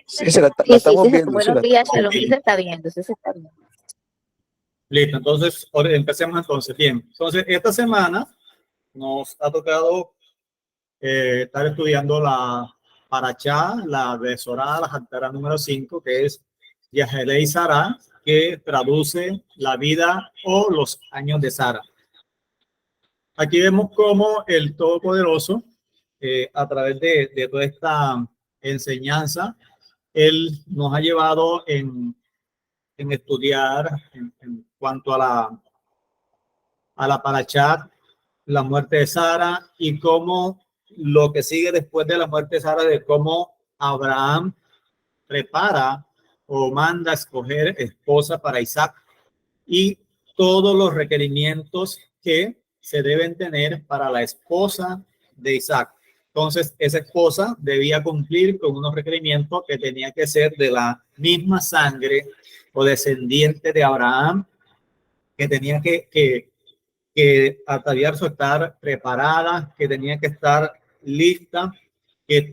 Sí, la Sí, estamos viendo. buenos días, Shalom, sí se está viendo, sí se está viendo. Listo, entonces empecemos entonces. Bien, entonces esta semana nos ha tocado estar estudiando la Parashá, la de Sorá, la Haftará número 5, que es Yahelei Sara, que traduce la vida o los años de Sara. Aquí vemos cómo el Todopoderoso, a través de toda esta enseñanza, Él nos ha llevado en estudiar en cuanto a la Parashá, la muerte de Sara y cómo lo que sigue después de la muerte de Sara, de cómo Abraham prepara o manda a escoger esposa para Isaac y todos los requerimientos que se deben tener para la esposa de Isaac. Entonces, esa esposa debía cumplir con unos requerimientos que tenía que ser de la misma sangre o descendiente de Abraham, que tenía que ataviarse o estar preparada, que tenía que estar lista, que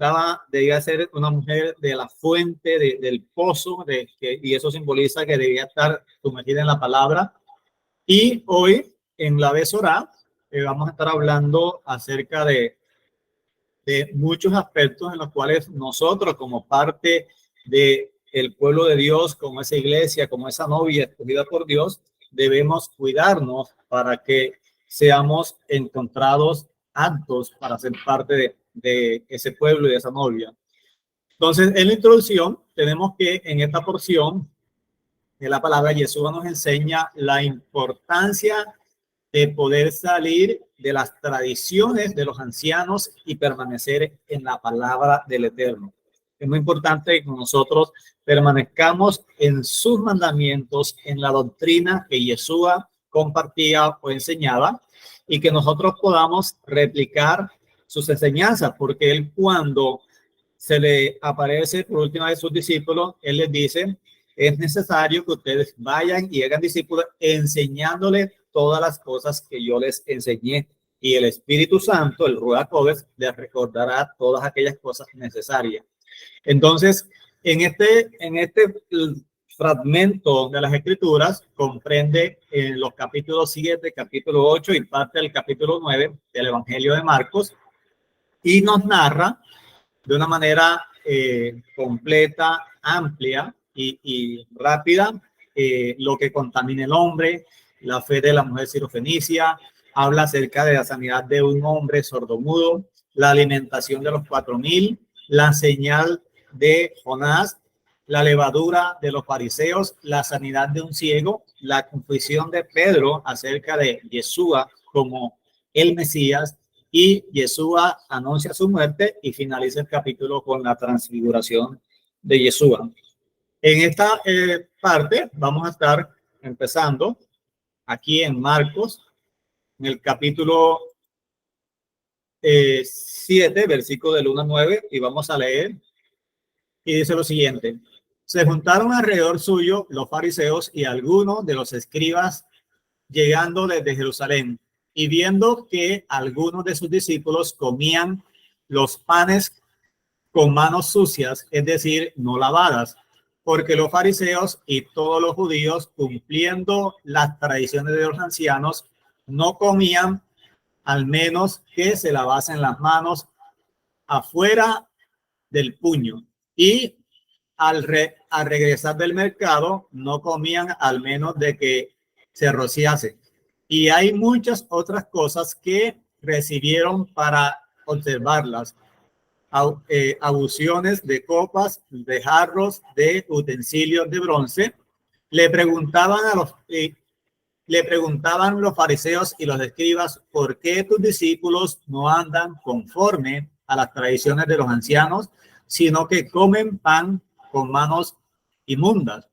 debía ser una mujer de la fuente, del pozo, y eso simboliza que debía estar sumergida en la palabra. Y hoy, en la Besorá, vamos a estar hablando acerca de muchos aspectos en los cuales nosotros, como parte del pueblo de Dios, como esa iglesia, como esa novia escogida por Dios, debemos cuidarnos para que seamos encontrados aptos para ser parte de ese pueblo y de esa novia. Entonces, en la introducción, tenemos que en esta porción de la palabra, Yeshua nos enseña la importancia de poder salir de las tradiciones de los ancianos y permanecer en la palabra del Eterno. Es muy importante que nosotros permanezcamos en sus mandamientos, en la doctrina que Yeshua compartía o enseñaba, y que nosotros podamos replicar sus enseñanzas, porque él, cuando se le aparece por última vez a sus discípulos, él les dice: es necesario que ustedes vayan y hagan discípulos enseñándoles todas las cosas que yo les enseñé, y el Espíritu Santo, el Ruach HaKodesh, les recordará todas aquellas cosas necesarias. Entonces, en este fragmento de las Escrituras comprende los capítulos 7, capítulo 8 y parte del capítulo 9 del Evangelio de Marcos, y nos narra de una manera completa, amplia y rápida lo que contamina el hombre, la fe de la mujer sirofenicia, habla acerca de la sanidad de un hombre sordomudo, la alimentación de los 4,000, la señal de Jonás, la levadura de los fariseos, la sanidad de un ciego, la confusión de Pedro acerca de Yeshua como el Mesías, y Yeshua anuncia su muerte y finaliza el capítulo con la transfiguración de Yeshua. En esta parte vamos a estar empezando aquí en Marcos, en el capítulo 7, versículo del 1 al 9, y vamos a leer. Y dice lo siguiente: se juntaron alrededor suyo los fariseos y algunos de los escribas, llegando desde Jerusalén, y viendo que algunos de sus discípulos comían los panes con manos sucias, es decir, no lavadas, porque los fariseos y todos los judíos, cumpliendo las tradiciones de los ancianos, no comían al menos que se lavasen las manos afuera del puño, y al regresar del mercado no comían al menos de que se rociase. Y hay muchas otras cosas que recibieron para observarlas: abusiones de copas, de jarros, de utensilios de bronce. Le preguntaban los fariseos y los escribas: ¿por qué tus discípulos no andan conforme a las tradiciones de los ancianos, sino que comen pan con manos inmundas?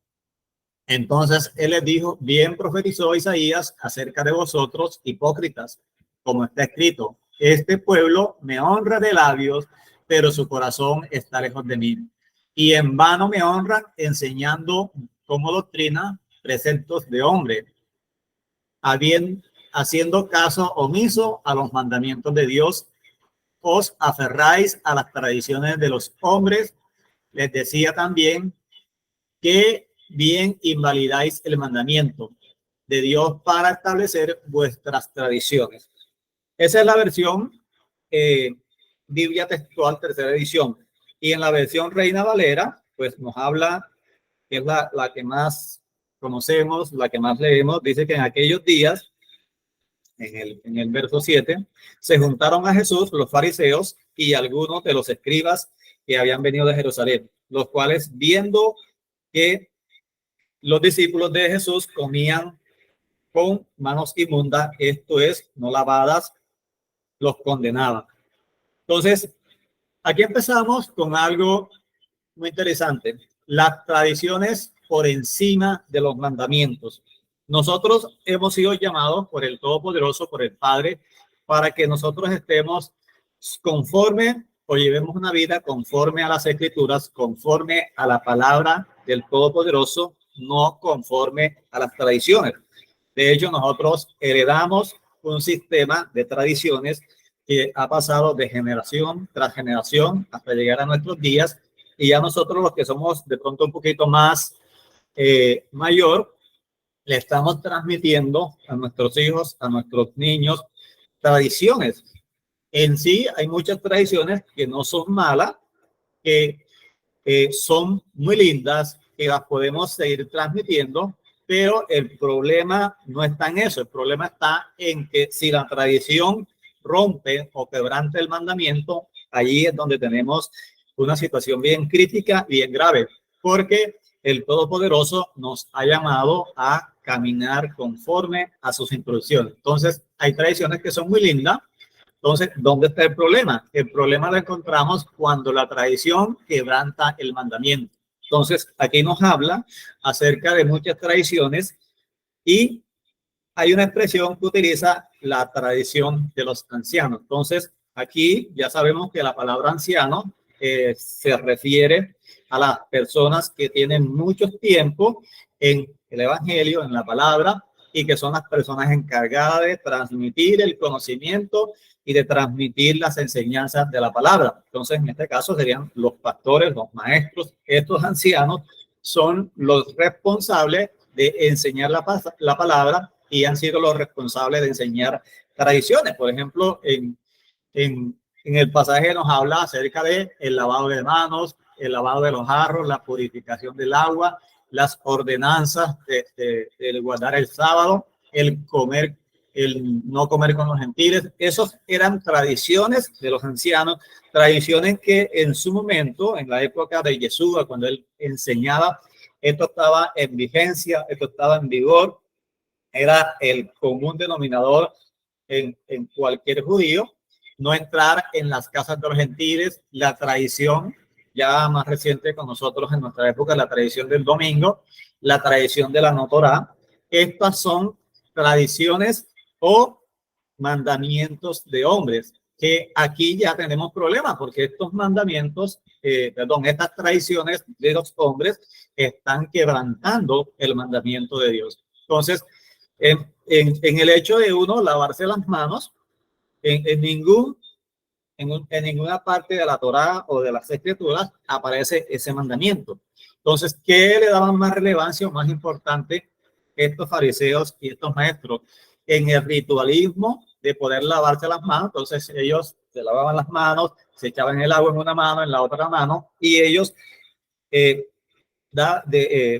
Entonces él les dijo: bien profetizó Isaías acerca de vosotros, hipócritas, como está escrito: este pueblo me honra de labios, pero su corazón está lejos de mí, y en vano me honran, enseñando como doctrina preceptos de hombre, haciendo caso omiso a los mandamientos de Dios. Os aferráis a las tradiciones de los hombres les decía también que bien invalidáis el mandamiento de Dios para establecer vuestras tradiciones. Esa es la versión Biblia textual, tercera edición. Y en la versión Reina Valera, pues nos habla, que es la que más conocemos, la que más leemos, dice que en aquellos días, en el verso 7, se juntaron a Jesús los fariseos y algunos de los escribas que habían venido de Jerusalén, los cuales, viendo que los discípulos de Jesús comían con manos inmundas, esto es, no lavadas, los condenaban. Entonces, aquí empezamos con algo muy interesante. Las tradiciones por encima de los mandamientos. Nosotros hemos sido llamados por el Todopoderoso, por el Padre, para que nosotros estemos conforme o llevemos una vida conforme a las Escrituras, conforme a la palabra del Todopoderoso, no conforme a las tradiciones. De hecho, nosotros heredamos un sistema de tradiciones que ha pasado de generación tras generación hasta llegar a nuestros días, y ya nosotros los que somos de pronto un poquito más mayor, le estamos transmitiendo a nuestros hijos, a nuestros niños, tradiciones. En sí hay muchas tradiciones que no son malas, que son muy lindas, que las podemos seguir transmitiendo, pero el problema no está en eso. El problema está en que si la tradición rompe o quebranta el mandamiento, allí es donde tenemos una situación bien crítica, bien grave, porque el Todopoderoso nos ha llamado a caminar conforme a sus instrucciones. Entonces, hay tradiciones que son muy lindas. Entonces, ¿dónde está el problema? El problema lo encontramos cuando la tradición quebranta el mandamiento. Entonces, aquí nos habla acerca de muchas tradiciones y hay una expresión que utiliza la tradición de los ancianos. Entonces, aquí ya sabemos que la palabra anciano se refiere a las personas que tienen mucho tiempo en el evangelio, en la palabra, y que son las personas encargadas de transmitir el conocimiento y de transmitir las enseñanzas de la palabra. Entonces, en este caso serían los pastores, los maestros. Estos ancianos son los responsables de enseñar la palabra y han sido los responsables de enseñar tradiciones. Por ejemplo, en el pasaje nos habla acerca de el lavado de manos, el lavado de los jarros, la purificación del agua, las ordenanzas de guardar el sábado, el comer, el no comer con los gentiles. Esos eran tradiciones de los ancianos, tradiciones que en su momento, en la época de Yeshua, cuando él enseñaba, esto estaba en vigencia, esto estaba en vigor, era el común denominador en cualquier judío, no entrar en las casas de los gentiles. La tradición ya más reciente con nosotros en nuestra época, la tradición del domingo, la tradición de la no Torá. Estas son tradiciones o mandamientos de hombres, que aquí ya tenemos problemas porque estos mandamientos, estas tradiciones de los hombres están quebrantando el mandamiento de Dios. Entonces, en el hecho de uno lavarse las manos, en ninguna parte de la Torá o de las Escrituras aparece ese mandamiento. Entonces, ¿qué le daban más relevancia o más importante estos fariseos y estos maestros? En el ritualismo de poder lavarse las manos. Entonces, ellos se lavaban las manos, se echaban el agua en una mano, en la otra mano, y ellos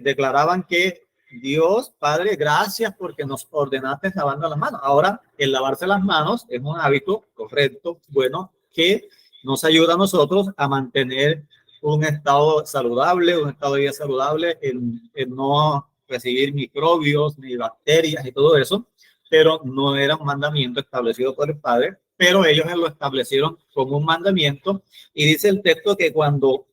declaraban que Dios, Padre, gracias porque nos ordenaste lavando las manos. Ahora, el lavarse las manos es un hábito correcto, bueno, que nos ayuda a nosotros a mantener un estado saludable, un estado de vida saludable, en no recibir microbios ni bacterias y todo eso, pero no era un mandamiento establecido por el Padre, pero ellos lo establecieron como un mandamiento. Y dice el texto que cuando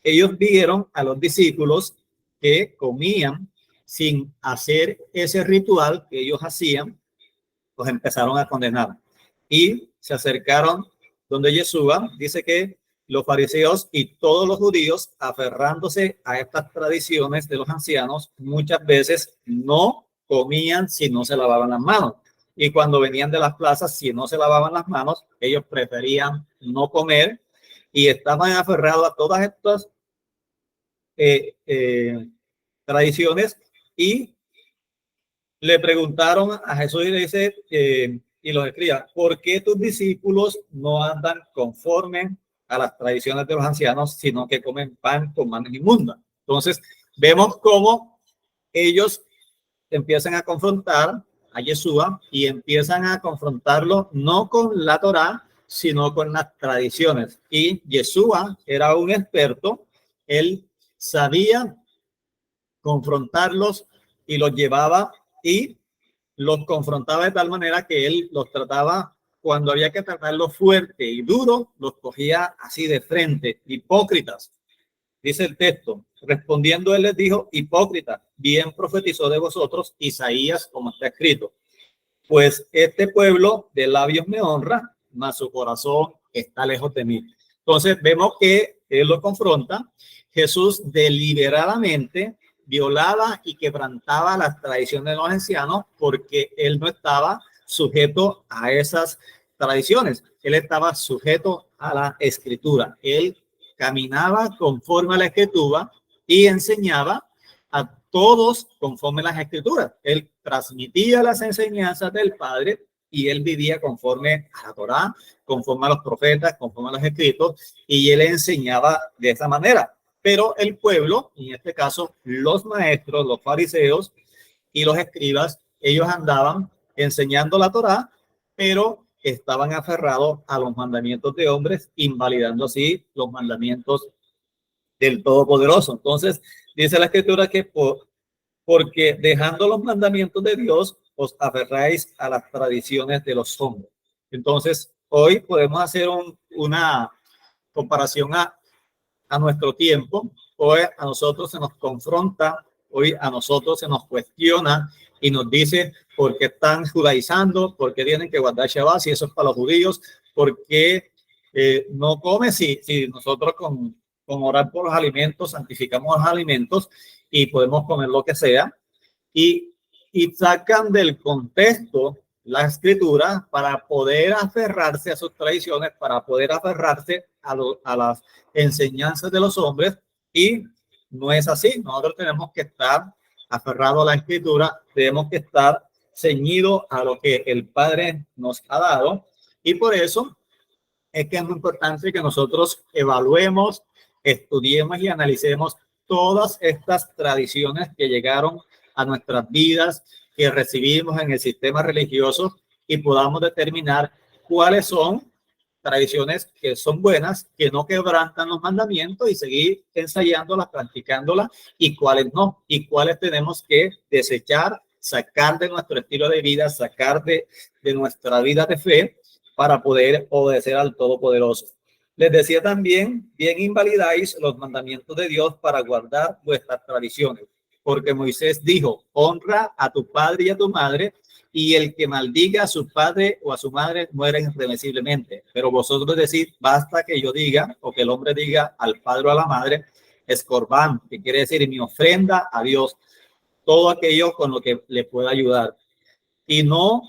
ellos vieron a los discípulos que comían sin hacer ese ritual que ellos hacían, pues empezaron a condenar y se acercaron donde Yeshua. Dice que los fariseos y todos los judíos, aferrándose a estas tradiciones de los ancianos, muchas veces no comían si no se lavaban las manos. Y cuando venían de las plazas, si no se lavaban las manos, ellos preferían no comer y estaban aferrados a todas estas tradiciones, y le preguntaron a Jesús y le dice, y los escriba, ¿por qué tus discípulos no andan conforme a las tradiciones de los ancianos, sino que comen pan con manos inmundas? Entonces, vemos cómo ellos empiezan a confrontar a Yeshua y empiezan a confrontarlo no con la Torá, sino con las tradiciones. Y Yeshua era un experto, él sabía confrontarlos y los llevaba y los confrontaba de tal manera que él los trataba, cuando había que tratarlos fuerte y duro, los cogía así de frente. Hipócritas, dice el texto, respondiendo él les dijo, hipócritas, bien profetizó de vosotros Isaías, como está escrito, pues este pueblo de labios me honra, mas su corazón está lejos de mí. Entonces vemos que él lo confronta. Jesús deliberadamente violaba y quebrantaba las tradiciones de los ancianos porque él no estaba sujeto a esas tradiciones. Él estaba sujeto a la escritura. Él caminaba conforme a la escritura y enseñaba a todos conforme a las escrituras. Él transmitía las enseñanzas del Padre y él vivía conforme a la Torá, conforme a los profetas, conforme a los escritos, y él enseñaba de esa manera. Pero el pueblo, en este caso los maestros, los fariseos y los escribas, ellos andaban enseñando la Torá, pero estaban aferrados a los mandamientos de hombres, invalidando así los mandamientos del Todopoderoso. Entonces, dice la Escritura que porque dejando los mandamientos de Dios, os aferráis a las tradiciones de los hombres. Entonces, hoy podemos hacer una comparación a nuestro tiempo. Hoy a nosotros se nos confronta, hoy a nosotros se nos cuestiona y nos dice por qué están judaizando, por qué tienen que guardar Shabbat si eso es para los judíos, por qué no comen si nosotros con orar por los alimentos santificamos los alimentos y podemos comer lo que sea, y sacan del contexto la escritura para poder aferrarse a sus tradiciones, para poder aferrarse a las enseñanzas de los hombres, y no es así. Nosotros tenemos que estar aferrados a la escritura, tenemos que estar ceñidos a lo que el Padre nos ha dado, y por eso es que es muy importante que nosotros evaluemos, estudiemos y analicemos todas estas tradiciones que llegaron a nuestras vidas, que recibimos en el sistema religioso, y podamos determinar cuáles son tradiciones que son buenas, que no quebrantan los mandamientos, y seguir ensayándolas, practicándolas, y cuáles no, y cuáles tenemos que desechar, sacar de nuestro estilo de vida, sacar de nuestra vida de fe para poder obedecer al Todopoderoso. Les decía también, bien invalidáis los mandamientos de Dios para guardar vuestras tradiciones, porque Moisés dijo, honra a tu padre y a tu madre, y el que maldiga a su padre o a su madre muere irremisiblemente. Pero vosotros decís, basta que yo diga, o que el hombre diga al padre o a la madre, es corbán, que quiere decir mi ofrenda a Dios, todo aquello con lo que le pueda ayudar. Y no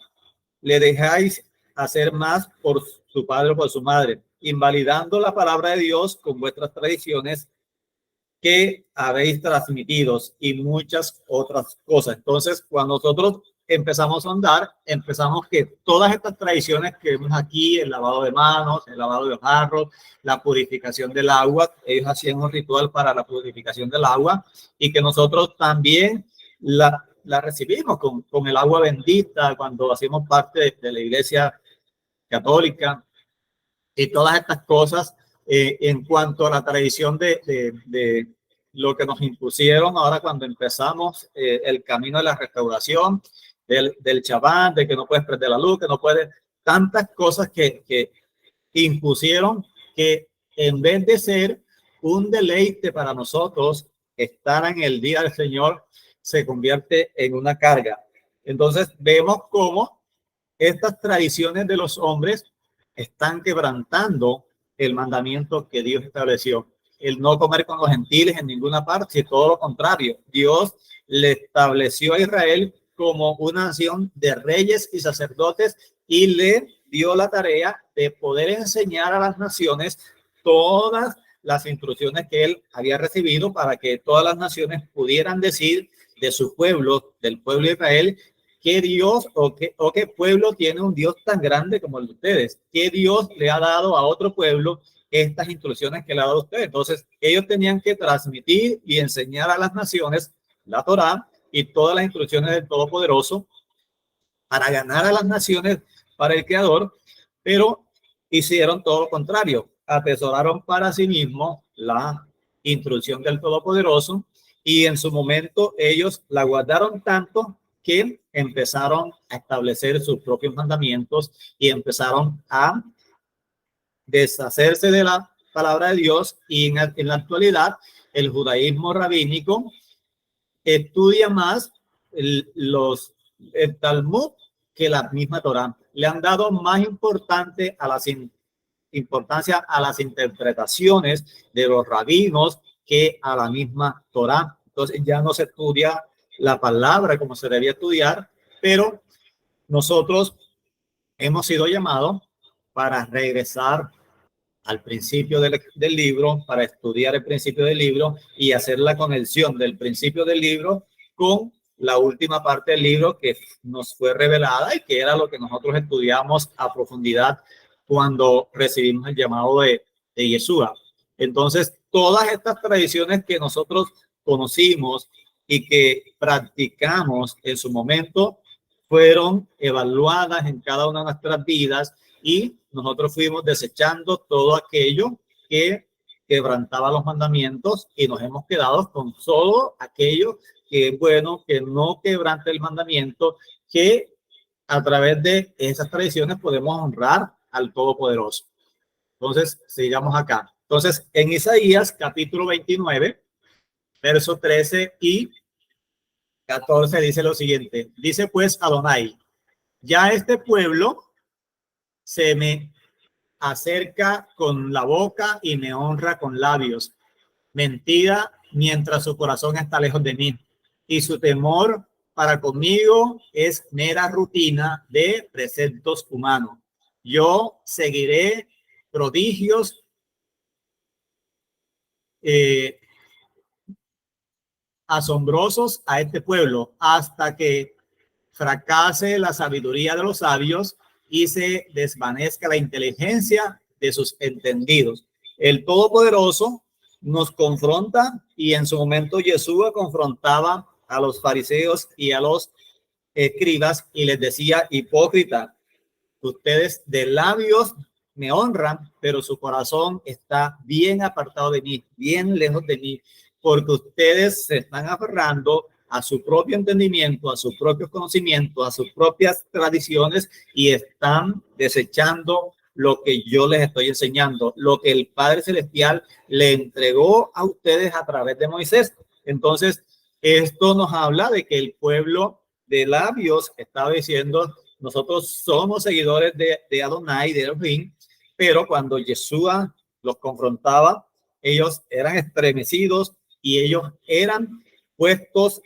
le dejáis hacer más por su padre o por su madre, invalidando la palabra de Dios con vuestras tradiciones que habéis transmitido, y muchas otras cosas. Entonces, cuando nosotros empezamos a andar, empezamos que todas estas tradiciones que vemos aquí, el lavado de manos, el lavado de jarros, la purificación del agua, ellos hacían un ritual para la purificación del agua, y que nosotros también la recibimos con el agua bendita cuando hacemos parte de la iglesia católica, y todas estas cosas. En cuanto a la tradición de lo que nos impusieron ahora cuando empezamos el camino de la restauración, del Shabbat, de que no puedes prender la luz, que no puedes, tantas cosas que impusieron, que en vez de ser un deleite para nosotros estar en el día del Señor, se convierte en una carga. Entonces vemos cómo estas tradiciones de los hombres están quebrantando el mandamiento que Dios estableció, el no comer con los gentiles en ninguna parte, y todo lo contrario. Dios le estableció a Israel como una nación de reyes y sacerdotes, y le dio la tarea de poder enseñar a las naciones todas las instrucciones que él había recibido para que todas las naciones pudieran decir de su pueblo, del pueblo de Israel, qué Dios o qué pueblo tiene un Dios tan grande como el de ustedes, qué Dios le ha dado a otro pueblo estas instrucciones que le ha dado a ustedes. Entonces, ellos tenían que transmitir y enseñar a las naciones la Torá y todas las instrucciones del Todopoderoso para ganar a las naciones para el Creador, pero hicieron todo lo contrario, atesoraron para sí mismos la instrucción del Todopoderoso y en su momento ellos la guardaron tanto que empezaron a establecer sus propios mandamientos y empezaron a deshacerse de la palabra de Dios. Y en la actualidad el judaísmo rabínico estudia más el Talmud que la misma Torá. Le han dado más importancia a las interpretaciones de los rabinos que a la misma Torá. Entonces ya no se estudia la palabra como se debía estudiar, pero nosotros hemos sido llamados para regresar al principio del libro, para estudiar el principio del libro y hacer la conexión del principio del libro con la última parte del libro que nos fue revelada y que era lo que nosotros estudiamos a profundidad cuando recibimos el llamado de Yeshua. Entonces, todas estas tradiciones que nosotros conocimos y que practicamos en su momento fueron evaluadas en cada una de nuestras vidas y nosotros fuimos desechando todo aquello que quebrantaba los mandamientos y nos hemos quedado con solo aquello que es bueno, que no quebrante el mandamiento, que a través de esas tradiciones podemos honrar al Todopoderoso. Entonces, sigamos acá. Entonces, en Isaías capítulo 29, verso 13 y 14 dice lo siguiente. Dice pues Adonai, ya este pueblo se me acerca con la boca y me honra con labios. Mentira mientras su corazón está lejos de mí. Y su temor para conmigo es mera rutina de preceptos humanos. Yo seguiré prodigios asombrosos a este pueblo hasta que fracase la sabiduría de los sabios y se desvanezca la inteligencia de sus entendidos. El Todopoderoso nos confronta y en su momento Yeshua confrontaba a los fariseos y a los escribas y les decía: hipócrita, ustedes de labios me honran, pero su corazón está bien apartado de mí, bien lejos de mí, porque ustedes se están aferrando a su propio entendimiento, a su propio conocimiento, a sus propias tradiciones y están desechando lo que yo les estoy enseñando, lo que el Padre Celestial le entregó a ustedes a través de Moisés. Entonces, esto nos habla de que el pueblo de labios estaba diciendo: nosotros somos seguidores de Adonai, de Elohim, pero cuando Yeshua los confrontaba, ellos eran estremecidos y ellos eran puestos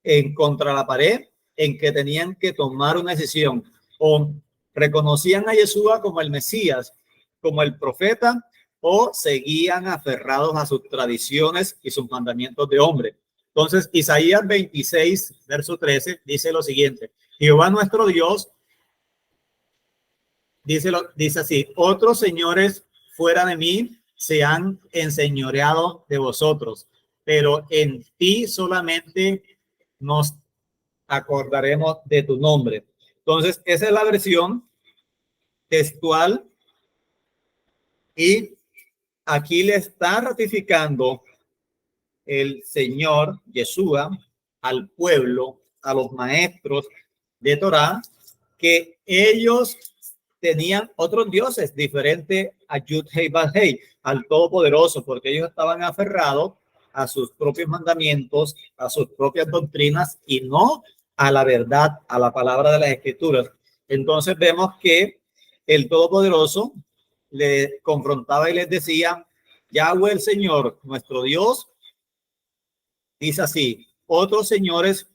en contra la pared, en que tenían que tomar una decisión: o reconocían a Yeshua como el Mesías, como el profeta, o seguían aferrados a sus tradiciones y sus mandamientos de hombre. Entonces, Isaías 26, verso 13, dice lo siguiente: Jehová nuestro Dios, dice así: otros señores fuera de mí se han enseñoreado de vosotros, pero en ti solamente nos acordaremos de tu nombre. Entonces, esa es la versión textual y aquí le está ratificando el Señor Yeshua al pueblo, a los maestros de Torá, que ellos tenían otros dioses diferentes a Yud-Hei Bad-Hei, al Todopoderoso, porque ellos estaban aferrados a sus propios mandamientos, a sus propias doctrinas y no a la verdad, a la palabra de las Escrituras. Entonces vemos que el Todopoderoso le confrontaba y les decía: Yahweh el Señor, nuestro Dios, dice así: otros señores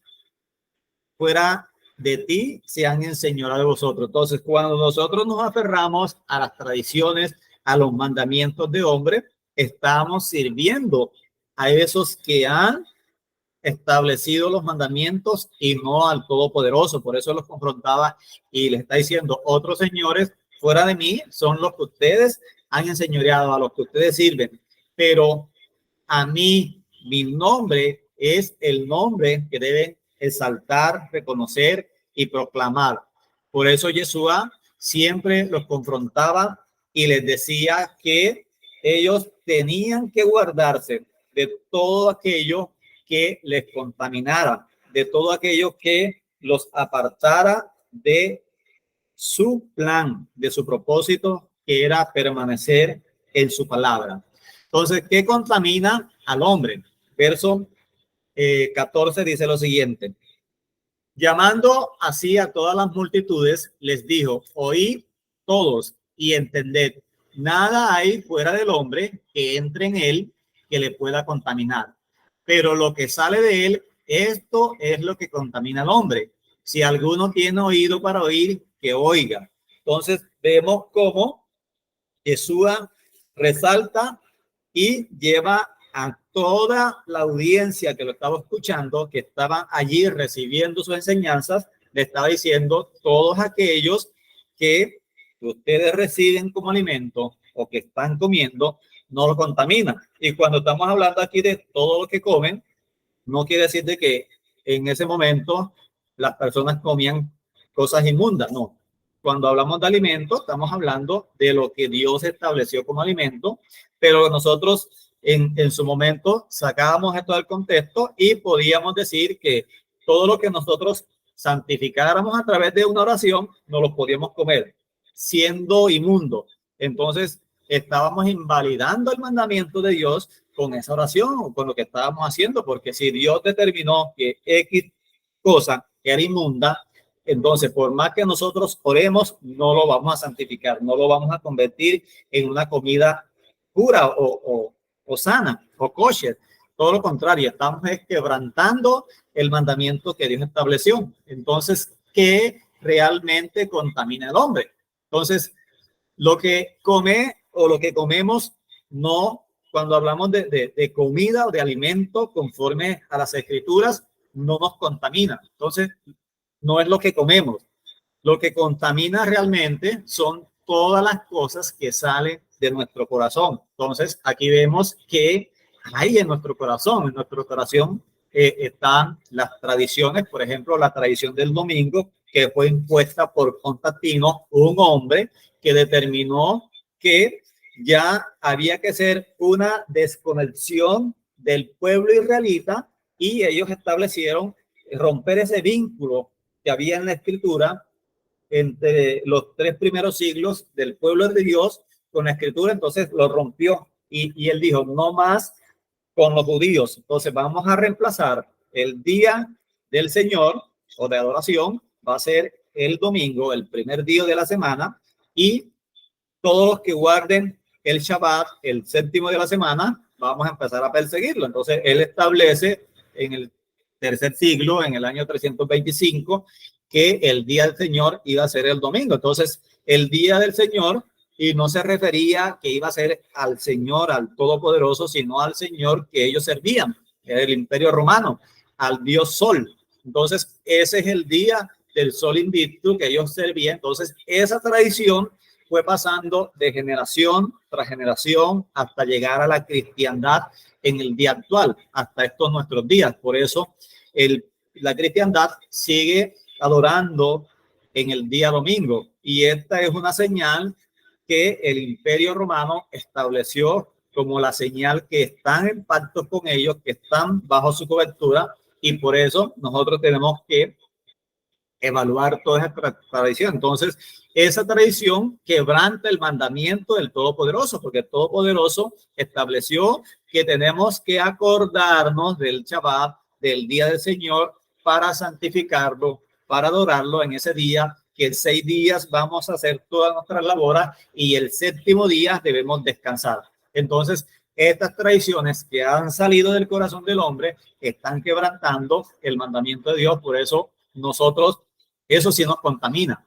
fuera de ti se han enseñado de vosotros. Entonces, cuando nosotros nos aferramos a las tradiciones, a los mandamientos de hombre, estamos sirviendo a esos que han establecido los mandamientos y no al Todopoderoso. Por eso los confrontaba y les está diciendo, otros señores fuera de mí son los que ustedes han enseñoreado, a los que ustedes sirven, pero a mí, mi nombre es el nombre que deben exaltar, reconocer y proclamar. Por eso Yeshua siempre los confrontaba y les decía que ellos tenían que guardarse de todo aquello que les contaminara, de todo aquello que los apartara de su plan, de su propósito, que era permanecer en su palabra. Entonces, ¿qué contamina al hombre? Verso 14 dice lo siguiente. Llamando así a todas las multitudes, les dijo, oíd todos y entended, nada hay fuera del hombre que entre en él que le pueda contaminar. Pero lo que sale de él, esto es lo que contamina al hombre. Si alguno tiene oído para oír, que oiga. Entonces vemos cómo Yeshua resalta y lleva a toda la audiencia que lo estaba escuchando, que estaban allí recibiendo sus enseñanzas, le estaba diciendo, todos aquellos que ustedes reciben como alimento o que están comiendo, no lo contaminan. Y cuando estamos hablando aquí de todo lo que comen, no quiere decir de que en ese momento las personas comían cosas inmundas, no. Cuando hablamos de alimentos, estamos hablando de lo que Dios estableció como alimento, pero nosotros en su momento sacábamos esto del contexto y podíamos decir que todo lo que nosotros santificáramos a través de una oración, no lo podíamos comer, siendo inmundo. Entonces, estábamos invalidando el mandamiento de Dios con esa oración o con lo que estábamos haciendo, porque si Dios determinó que X cosa era inmunda, entonces por más que nosotros oremos, no lo vamos a santificar, no lo vamos a convertir en una comida pura o sana o kosher. Todo lo contrario, estamos quebrantando el mandamiento que Dios estableció. Entonces, ¿qué realmente contamina al hombre? Entonces, lo que come o lo que comemos, no, cuando hablamos de comida o de alimento conforme a las escrituras, no nos contamina. Entonces, no es lo que comemos. Lo que contamina realmente son todas las cosas que salen de nuestro corazón. Entonces, aquí vemos que hay en nuestro corazón están las tradiciones, por ejemplo, la tradición del domingo, que fue impuesta por Constantino, un hombre que determinó que ya había que hacer una desconexión del pueblo israelita y ellos establecieron romper ese vínculo que había en la escritura entre los 3 primeros siglos del pueblo de Dios con la escritura. Entonces lo rompió y él dijo, no más con los judíos. Entonces vamos a reemplazar el día del Señor o de adoración, va a ser el domingo, el primer día de la semana, y todos los que guarden el Shabbat, el séptimo de la semana, vamos a empezar a perseguirlo. Entonces él establece en el tercer siglo, en el año 325, que el día del Señor iba a ser el domingo. Entonces el día del Señor, y no se refería que iba a ser al Señor, al Todopoderoso, sino al Señor que ellos servían, el Imperio Romano, al Dios Sol. Entonces ese es el día del Sol Invictus que ellos servían. Entonces esa tradición fue pasando de generación tras generación hasta llegar a la cristiandad en el día actual, hasta estos nuestros días. Por eso la cristiandad sigue adorando en el día domingo, y esta es una señal que el Imperio Romano estableció como la señal que están en pacto con ellos, que están bajo su cobertura, y por eso nosotros tenemos que evaluar toda esa tradición. Entonces, esa tradición quebranta el mandamiento del Todopoderoso, porque el Todopoderoso estableció que tenemos que acordarnos del Shabbat, del día del Señor, para santificarlo, para adorarlo en ese día, que en 6 días vamos a hacer todas nuestras labores y el séptimo día debemos descansar. Entonces, estas tradiciones que han salido del corazón del hombre están quebrantando el mandamiento de Dios. Por eso nosotros, eso sí nos contamina.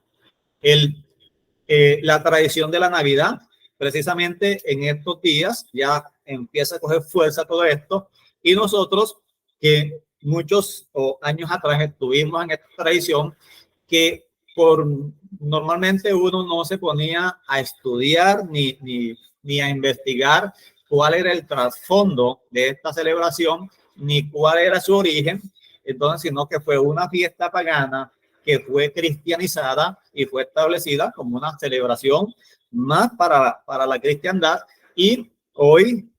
La tradición de la Navidad, precisamente en estos días, ya empieza a coger fuerza todo esto, y nosotros que muchos años atrás estuvimos en esta tradición, que normalmente uno no se ponía a estudiar ni a investigar cuál era el trasfondo de esta celebración, ni cuál era su origen, entonces, sino que fue una fiesta pagana que fue cristianizada y fue establecida como una celebración más para la cristiandad, y hoy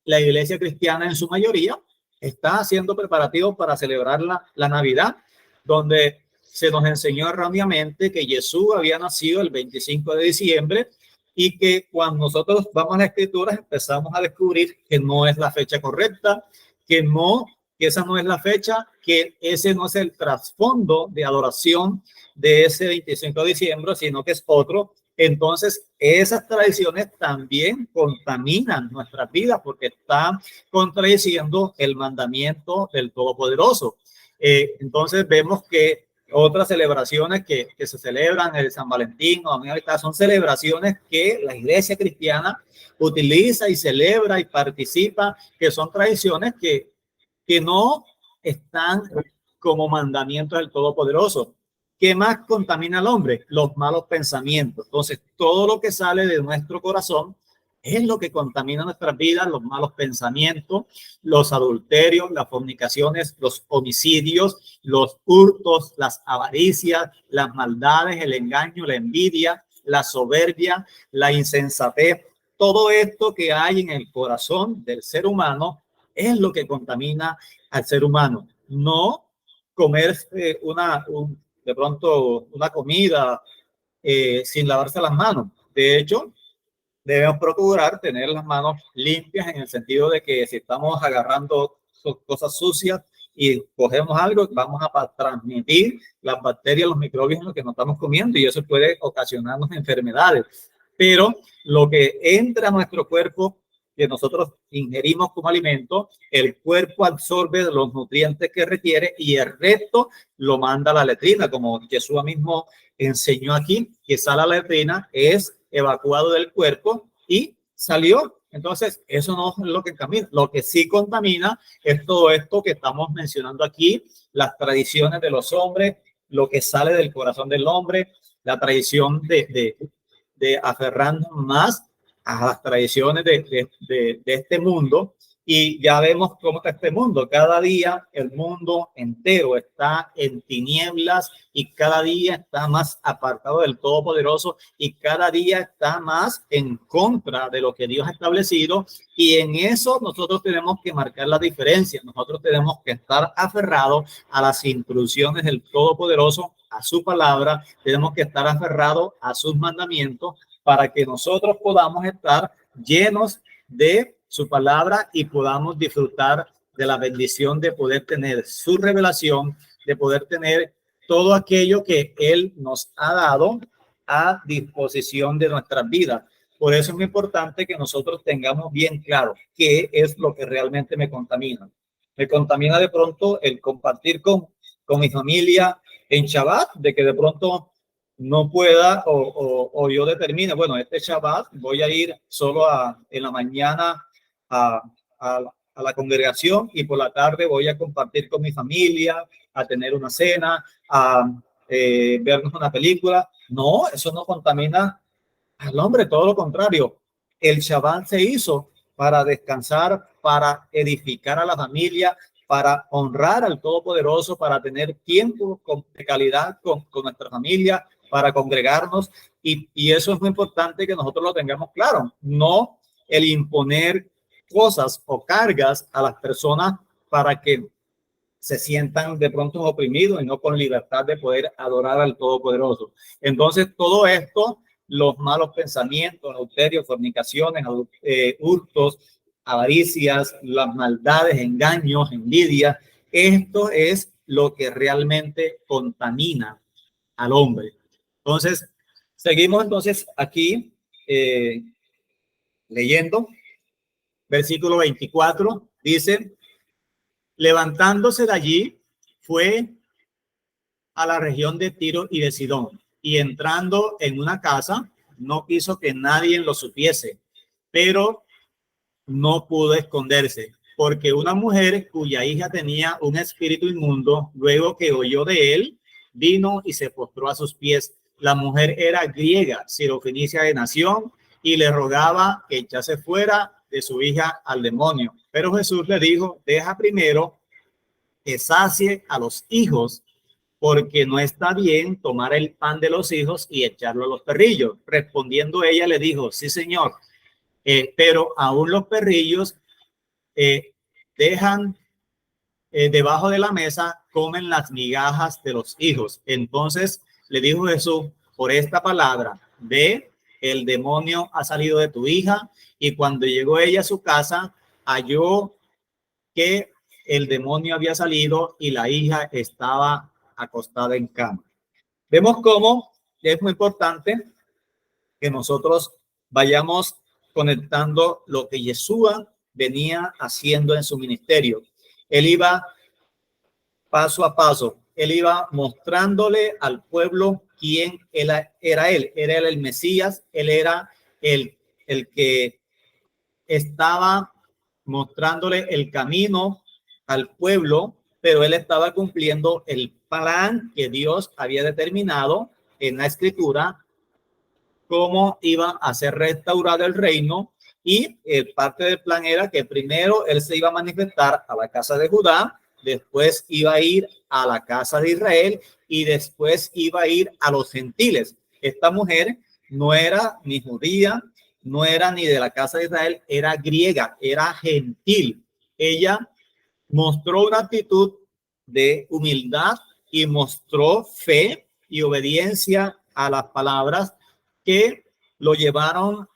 la iglesia cristiana en su mayoría está haciendo preparativos para celebrar la Navidad, donde se nos enseñó erróneamente que Jesús había nacido el 25 de diciembre y que cuando nosotros vamos a las escrituras empezamos a descubrir que no es la fecha correcta, que esa no es la fecha, que ese no es el trasfondo de adoración de ese 25 de diciembre, sino que es otro. Entonces, esas tradiciones también contaminan nuestras vidas porque están contradiciendo el mandamiento del Todopoderoso. Entonces, vemos que otras celebraciones que se celebran, el San Valentín o son celebraciones que la iglesia cristiana utiliza y celebra y participa, que son tradiciones que no están como mandamientos del Todopoderoso. ¿Qué más contamina al hombre? Los malos pensamientos. Entonces, todo lo que sale de nuestro corazón es lo que contamina nuestras vidas, los malos pensamientos, los adulterios, las fornicaciones, los homicidios, los hurtos, las avaricias, las maldades, el engaño, la envidia, la soberbia, la insensatez. Todo esto que hay en el corazón del ser humano es lo que contamina al ser humano. No comer de pronto una comida sin lavarse las manos. De hecho, debemos procurar tener las manos limpias en el sentido de que si estamos agarrando cosas sucias y cogemos algo, vamos a transmitir las bacterias, los microbios en lo que nos estamos comiendo, y eso puede ocasionarnos enfermedades. Pero lo que entra a nuestro cuerpo, que nosotros ingerimos como alimento, el cuerpo absorbe los nutrientes que requiere y el resto lo manda a la letrina, como Jesús mismo enseñó aquí, que sale a la letrina, es evacuado del cuerpo y salió. Entonces, eso no es lo que contamina. Lo que sí contamina es todo esto que estamos mencionando aquí, las tradiciones de los hombres, lo que sale del corazón del hombre, la tradición de aferrarnos más a las tradiciones de este mundo. Y ya vemos cómo está este mundo. Cada día el mundo entero está en tinieblas y cada día está más apartado del Todopoderoso y cada día está más en contra de lo que Dios ha establecido. Y en eso nosotros tenemos que marcar la diferencia. Nosotros tenemos que estar aferrados a las instrucciones del Todopoderoso, a su palabra. Tenemos que estar aferrados a sus mandamientos para que nosotros podamos estar llenos de su palabra y podamos disfrutar de la bendición de poder tener su revelación, de poder tener todo aquello que Él nos ha dado a disposición de nuestras vidas. Por eso es muy importante que nosotros tengamos bien claro qué es lo que realmente me contamina. Me contamina de pronto el compartir con mi familia en Shabbat, de que de pronto no pueda o yo determine, bueno, este Shabbat voy a ir solo en la mañana a, a la congregación y por la tarde voy a compartir con mi familia, a tener una cena, a vernos una película. No, eso no contamina al hombre, todo lo contrario. El Shabbat se hizo para descansar, para edificar a la familia, para honrar al Todopoderoso, para tener tiempo de calidad con nuestra familia, para congregarnos, y eso es muy importante que nosotros lo tengamos claro. No el imponer cosas o cargas a las personas para que se sientan de pronto oprimidos y no con libertad de poder adorar al Todopoderoso. Entonces, todo esto, los malos pensamientos, adulterios, fornicaciones, hurtos, avaricias, las maldades, engaños, envidia, esto es lo que realmente contamina al hombre. Entonces, seguimos entonces aquí leyendo. Versículo 24 dice: levantándose de allí, fue a la región de Tiro y de Sidón, y entrando en una casa, no quiso que nadie lo supiese, pero no pudo esconderse, porque una mujer cuya hija tenía un espíritu inmundo, luego que oyó de él, vino y se postró a sus pies. La mujer era griega, sirofenicia de nación, y le rogaba que echase fuera de su hija al demonio. Pero Jesús le dijo: deja primero que sacie a los hijos, porque no está bien tomar el pan de los hijos y echarlo a los perrillos. Respondiendo ella le dijo: sí, Señor, pero aún los perrillos dejan debajo de la mesa, comen las migajas de los hijos. Entonces le dijo Jesús: por esta palabra, ve, el demonio ha salido de tu hija. Y cuando llegó ella a su casa, halló que el demonio había salido y la hija estaba acostada en cama. Vemos cómo es muy importante que nosotros vayamos conectando lo que Yeshua venía haciendo en su ministerio. Él iba paso a paso, él iba mostrándole al pueblo quién era él. Era el Mesías, él era el que estaba mostrándole el camino al pueblo, pero él estaba cumpliendo el plan que Dios había determinado en la escritura, cómo iba a ser restaurado el reino. Y parte del plan era que primero él se iba a manifestar a la casa de Judá, después iba a ir a la casa de Israel y después iba a ir a los gentiles. Esta mujer no era ni judía, no era ni de la casa de Israel, era griega, era gentil. Ella mostró una actitud de humildad y mostró fe y obediencia a las palabras que lo llevaron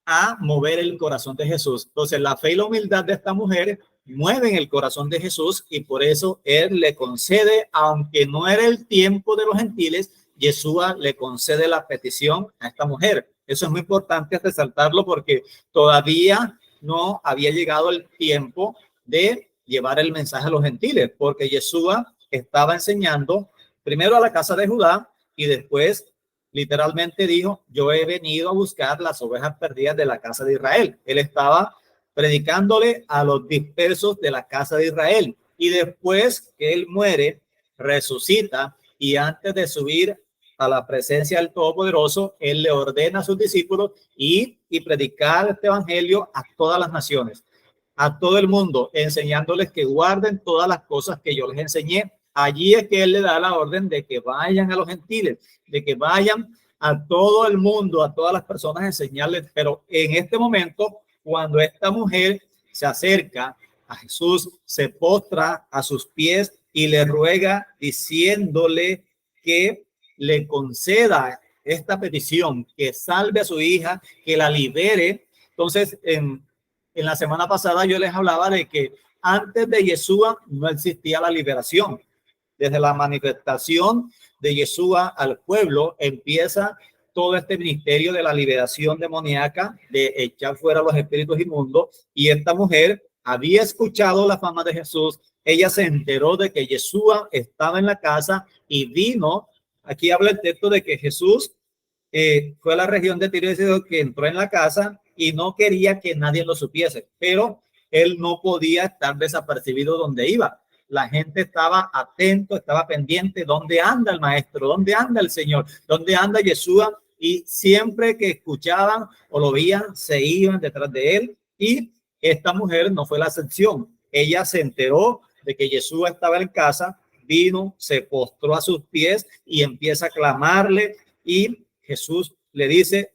a mover el corazón de Jesús. Entonces, la fe y la humildad de esta mujer mueven el corazón de Jesús, y por eso él le concede, aunque no era el tiempo de los gentiles, Yeshua le concede la petición a esta mujer. Eso es muy importante resaltarlo, porque todavía no había llegado el tiempo de llevar el mensaje a los gentiles, porque Yeshua estaba enseñando primero a la casa de Judá y después literalmente dijo: yo he venido a buscar las ovejas perdidas de la casa de Israel. Él estaba predicándole a los dispersos de la casa de Israel. Y después que él muere, resucita, y antes de subir a la presencia del Todopoderoso, él le ordena a sus discípulos ir y predicar este evangelio a todas las naciones, a todo el mundo, enseñándoles que guarden todas las cosas que yo les enseñé. Allí es que él le da la orden de que vayan a los gentiles, de que vayan a todo el mundo, a todas las personas, a enseñarles. Pero en este momento, cuando esta mujer se acerca a Jesús, se postra a sus pies y le ruega, diciéndole que le conceda esta petición, que salve a su hija, que la libere. Entonces, en la semana pasada yo les hablaba de que antes de Yeshua no existía la liberación. Desde la manifestación de Yeshua al pueblo empieza todo este ministerio de la liberación demoníaca, de echar fuera los espíritus inmundos. Y esta mujer había escuchado la fama de Jesús. Ella se enteró de que Yeshua estaba en la casa y vino. Aquí habla el texto de que Jesús fue a la región de Tiro y Sidón, que entró en la casa y no quería que nadie lo supiese, pero él no podía estar desapercibido donde iba. La gente estaba atento, estaba pendiente. ¿Dónde anda el maestro? ¿Dónde anda el Señor? ¿Dónde anda Yeshua? Y siempre que escuchaban o lo veían, se iban detrás de él. Y esta mujer no fue la excepción. Ella se enteró de que Yeshua estaba en casa, vino, se postró a sus pies y empieza a clamarle. Y Jesús le dice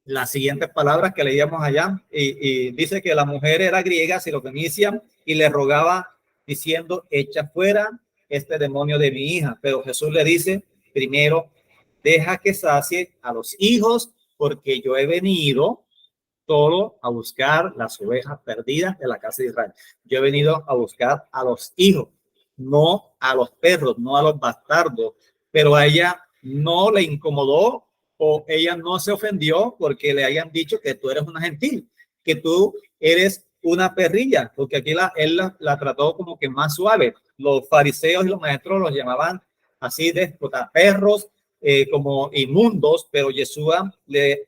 las siguientes palabras que leíamos allá, y dice que la mujer era griega, sirofenicia, y le rogaba diciendo: echa fuera este demonio de mi hija. Pero Jesús le dice: primero, deja que sacie a los hijos, porque yo he venido solo a buscar las ovejas perdidas de la casa de Israel. Yo he venido a buscar a los hijos, no a los perros, no a los bastardos. Pero a ella no le incomodó, o ella no se ofendió porque le hayan dicho que tú eres una gentil, que tú eres una perrilla, porque aquí él la trató como que más suave. Los fariseos y los maestros los llamaban así, de perros, como inmundos, pero Yeshua le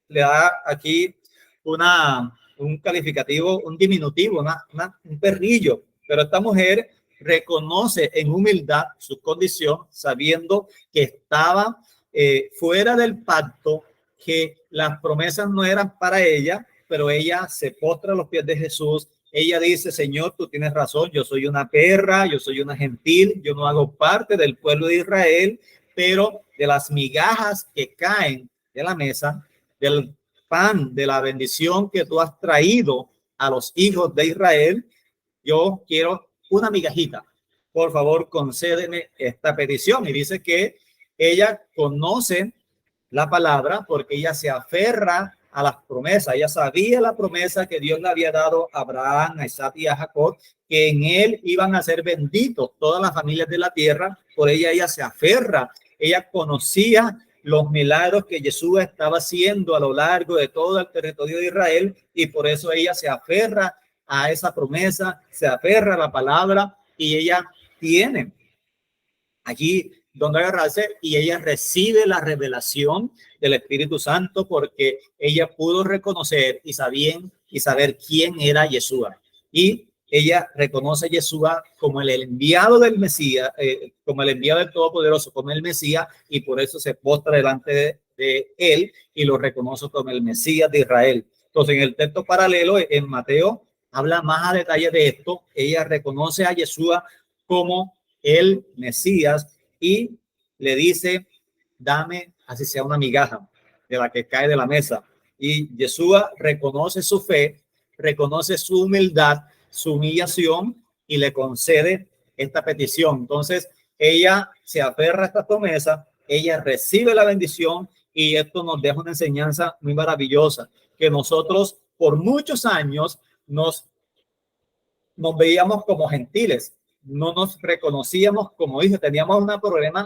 da aquí un calificativo, un diminutivo, un perrillo. Pero esta mujer reconoce en humildad su condición, sabiendo que estaba fuera del pacto, que las promesas no eran para ella, pero ella se postra a los pies de Jesús. Ella dice: Señor, tú tienes razón, yo soy una perra, yo soy una gentil, yo no hago parte del pueblo de Israel, pero de las migajas que caen de la mesa, del pan, de la bendición que tú has traído a los hijos de Israel, yo quiero una migajita. Por favor, concédeme esta petición. Y dice que ella conoce la palabra porque ella se aferra a las promesas. Ella sabía la promesa que Dios le había dado a Abraham, a Isaac y a Jacob, que en él iban a ser benditos todas las familias de la tierra. Por ella se aferra. Ella conocía los milagros que Jesús estaba haciendo a lo largo de todo el territorio de Israel, y por eso ella se aferra a esa promesa, se aferra a la palabra, y ella tiene allí donde agarrarse, y ella recibe la revelación del Espíritu Santo porque ella pudo reconocer y saber quién era Yeshua. Y ella reconoce a Yeshua como el enviado del Mesías, como el enviado del Todopoderoso, como el Mesías, y por eso se postra delante de él y lo reconoce como el Mesías de Israel. Entonces, en el texto paralelo, en Mateo, habla más a detalle de esto. Ella reconoce a Yeshua como el Mesías y le dice: dame, así sea una migaja de la que cae de la mesa. Y Yeshua reconoce su fe, reconoce su humildad, su humillación, y le concede esta petición. Entonces ella se aferra a esta promesa, ella recibe la bendición, y esto nos deja una enseñanza muy maravillosa, que nosotros por muchos años nos veíamos como gentiles, no nos reconocíamos como hijos, teníamos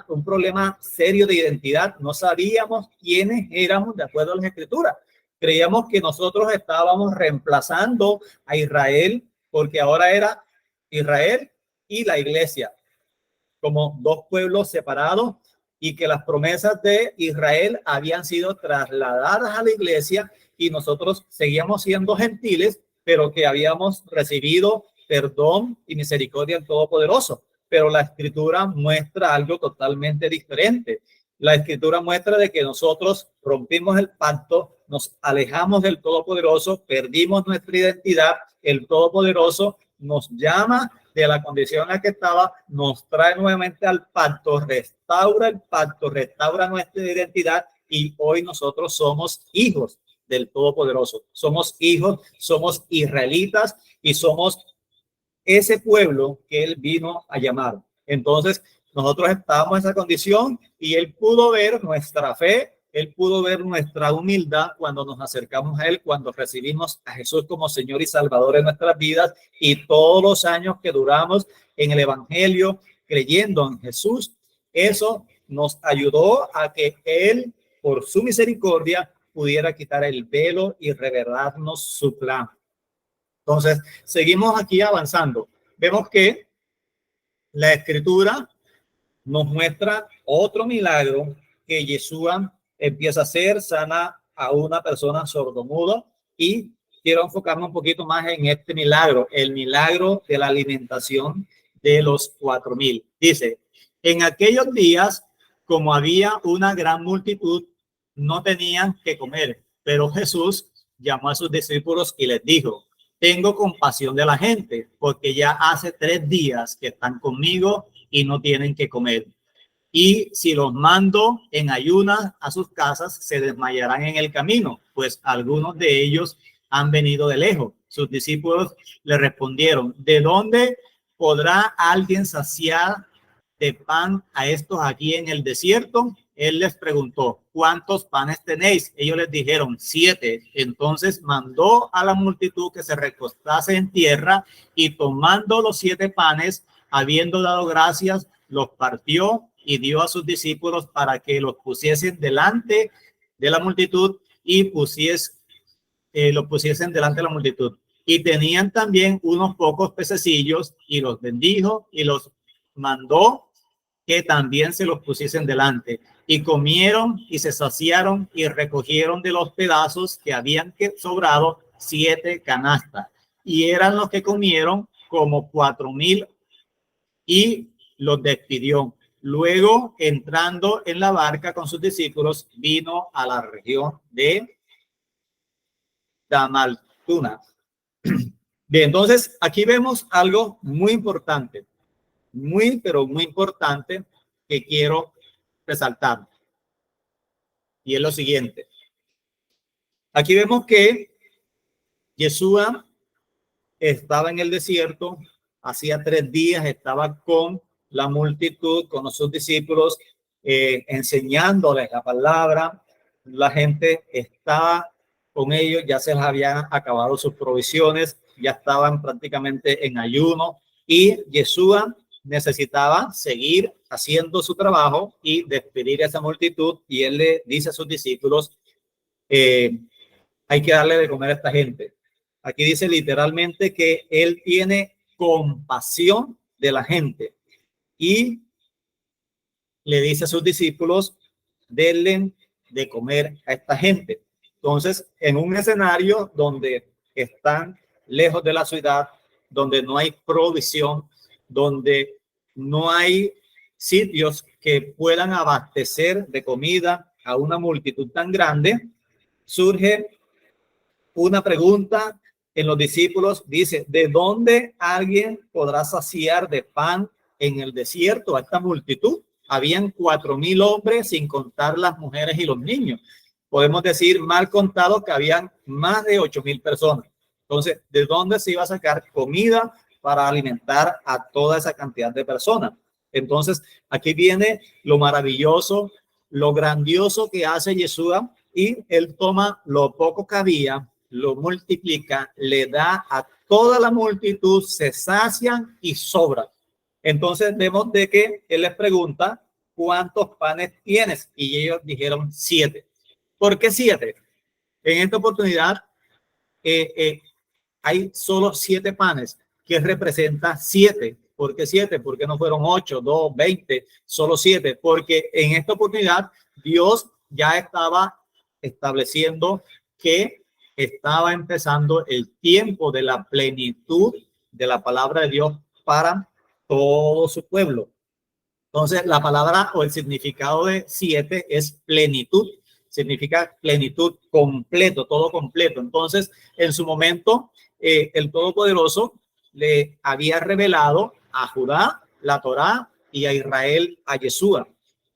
un problema serio de identidad, no sabíamos quiénes éramos de acuerdo a las escrituras. Creíamos que nosotros estábamos reemplazando a Israel, porque ahora era Israel y la iglesia como dos pueblos separados, y que las promesas de Israel habían sido trasladadas a la iglesia, y nosotros seguíamos siendo gentiles, pero que habíamos recibido perdón y misericordia del Todopoderoso. Pero la Escritura muestra algo totalmente diferente. La Escritura muestra de que nosotros rompimos el pacto, nos alejamos del Todopoderoso, perdimos nuestra identidad. El Todopoderoso nos llama de la condición en la que estaba, nos trae nuevamente al pacto, restaura el pacto, restaura nuestra identidad, y hoy nosotros somos hijos del Todopoderoso. Somos hijos, somos israelitas, y somos ese pueblo que él vino a llamar. Entonces nosotros estábamos en esa condición, y él pudo ver nuestra fe, él pudo ver nuestra humildad cuando nos acercamos a él, cuando recibimos a Jesús como Señor y Salvador en nuestras vidas, y todos los años que duramos en el Evangelio creyendo en Jesús. Eso nos ayudó a que él, por su misericordia, pudiera quitar el velo y revelarnos su plan. Entonces, seguimos aquí avanzando. Vemos que la Escritura nos muestra otro milagro que Yeshua empieza a hacer, sana a una persona sordomuda, y quiero enfocarme un poquito más en este milagro, el milagro de la alimentación de los 4,000. Dice: en aquellos días, como había una gran multitud, no tenían que comer, pero Jesús llamó a sus discípulos y les dijo: tengo compasión de la gente, porque ya hace 3 días que están conmigo y no tienen que comer. Y si los mando en ayunas a sus casas, se desmayarán en el camino, pues algunos de ellos han venido de lejos. Sus discípulos le respondieron: ¿de dónde podrá alguien saciar de pan a estos aquí en el desierto? Él les preguntó: ¿cuántos panes tenéis? Ellos les dijeron: 7. Entonces mandó a la multitud que se recostase en tierra, y tomando los 7 panes, habiendo dado gracias, los partió y dio a sus discípulos para que los pusiesen delante de la multitud, y los pusiesen delante de la multitud. Y tenían también unos pocos pececillos, y los bendijo y los mandó, que también se los pusiesen delante. Y comieron y se saciaron y recogieron de los pedazos que habían sobrado 7 canastas. Y eran los que comieron como 4,000, y los despidió. Luego, entrando en la barca con sus discípulos, vino a la región de Damaltuna. Bien, entonces aquí vemos algo muy importante, pero muy importante, que quiero resaltar. Y es lo siguiente. Aquí vemos que Yeshua estaba en el desierto, hacía 3 días, estaba con la multitud, con sus discípulos, enseñándoles la palabra. La gente estaba con ellos, ya se les habían acabado sus provisiones, ya estaban prácticamente en ayuno, y Yeshua necesitaba seguir haciendo su trabajo y despedir a esa multitud, y él le dice a sus discípulos, hay que darle de comer a esta gente. Aquí dice literalmente que él tiene compasión de la gente y le dice a sus discípulos, denle de comer a esta gente. Entonces, en un escenario donde están lejos de la ciudad, donde no hay provisión, donde no hay sitios que puedan abastecer de comida a una multitud tan grande, surge una pregunta en los discípulos. Dice, ¿de dónde alguien podrá saciar de pan en el desierto a esta multitud? Habían 4,000 hombres, sin contar las mujeres y los niños. Podemos decir, mal contado, que habían más de 8,000 personas. Entonces, ¿de dónde se iba a sacar comida para alimentar a toda esa cantidad de personas? Entonces, aquí viene lo maravilloso, lo grandioso que hace Yeshua, y él toma lo poco que había, lo multiplica, le da a toda la multitud, se sacian y sobran. Entonces vemos de que él les pregunta, ¿cuántos panes tienes? Y ellos dijeron 7. ¿Por qué 7? En esta oportunidad hay solo 7 panes, que representa 7. ¿Por qué 7? ¿Por qué no fueron 8, 2, 20? Solo 7. Porque en esta oportunidad Dios ya estaba estableciendo que estaba empezando el tiempo de la plenitud de la palabra de Dios para todo su pueblo. Entonces, la palabra o el significado de 7 es plenitud. Significa plenitud, completo, todo completo. Entonces, en su momento, el Todopoderoso le había revelado a Judá la Torá y a Israel a Yeshua.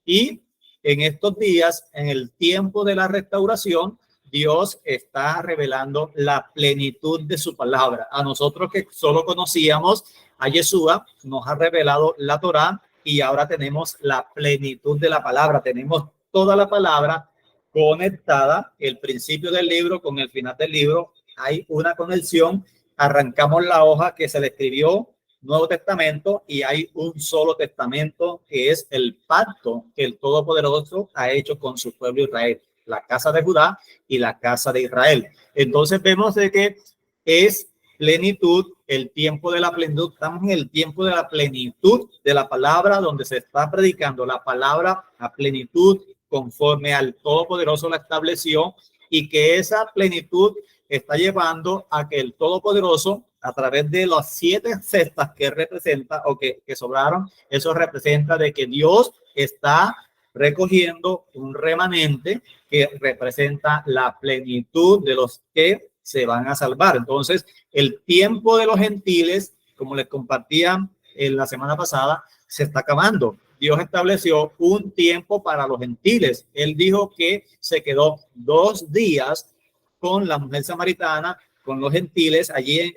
Y en estos días, en el tiempo de la restauración, Dios está revelando la plenitud de su palabra. A nosotros que solo conocíamos a Yeshua, nos ha revelado la Torá, y ahora tenemos la plenitud de la palabra. Tenemos toda la palabra conectada, el principio del libro con el final del libro. Hay una conexión. Arrancamos la hoja que se le escribió Nuevo Testamento, y hay un solo testamento, que es el pacto que el Todopoderoso ha hecho con su pueblo Israel, la casa de Judá y la casa de Israel. Entonces vemos de que es plenitud, el tiempo de la plenitud. Estamos en el tiempo de la plenitud de la palabra, donde se está predicando la palabra a plenitud conforme al Todopoderoso la estableció, y que esa plenitud está llevando a que el Todopoderoso, a través de las 7 cestas que representa o que sobraron, eso representa de que Dios está recogiendo un remanente que representa la plenitud de los que se van a salvar. Entonces, el tiempo de los gentiles, como les compartía en la semana pasada, se está acabando. Dios estableció un tiempo para los gentiles. Él dijo que se quedó 2 días con la mujer samaritana, con los gentiles allí